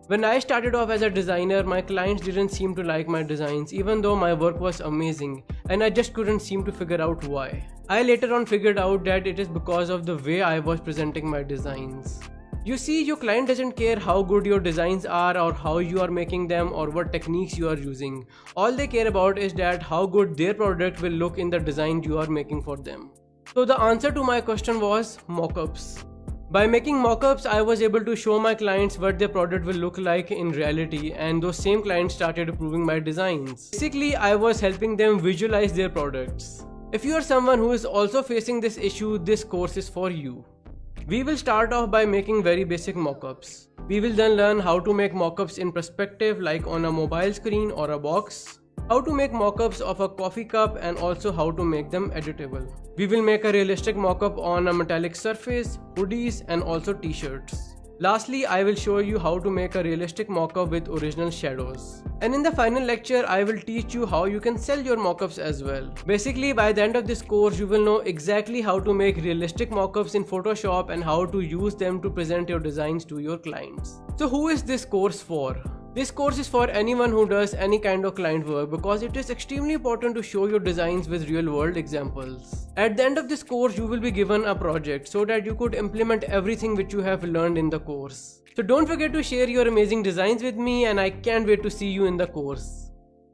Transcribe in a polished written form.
When I started off as a designer, my clients didn't seem to like my designs even though my work was amazing, and I just couldn't seem to figure out why. I later on figured out that it is because of the way I was presenting my designs. You see, your client doesn't care how good your designs are or how you are making them or what techniques you are using. All they care about is that how good their product will look in the design you are making for them. So the answer to my question was mockups. By making mockups, I was able to show my clients what their product will look like in reality, and those same clients started approving my designs. Basically, I was helping them visualize their products. If you are someone who is also facing this issue, this course is for you. We will start off by making very basic mockups. We will then learn how to make mockups in perspective, like on a mobile screen or a box, how to make mockups of a coffee cup, and also how to make them editable. We will make a realistic mockup on a metallic surface, hoodies, and also t-shirts. Lastly, I will show you how to make a realistic mockup with original shadows. And in the final lecture, I will teach you how you can sell your mockups as well. Basically, by the end of this course, you will know exactly how to make realistic mockups in Photoshop and how to use them to present your designs to your clients. So who is this course for? This course is for anyone who does any kind of client work, because it is extremely important to show your designs with real world examples. At the end of this course, you will be given a project so that you could implement everything which you have learned in the course. So don't forget to share your amazing designs with me, and I can't wait to see you in the course.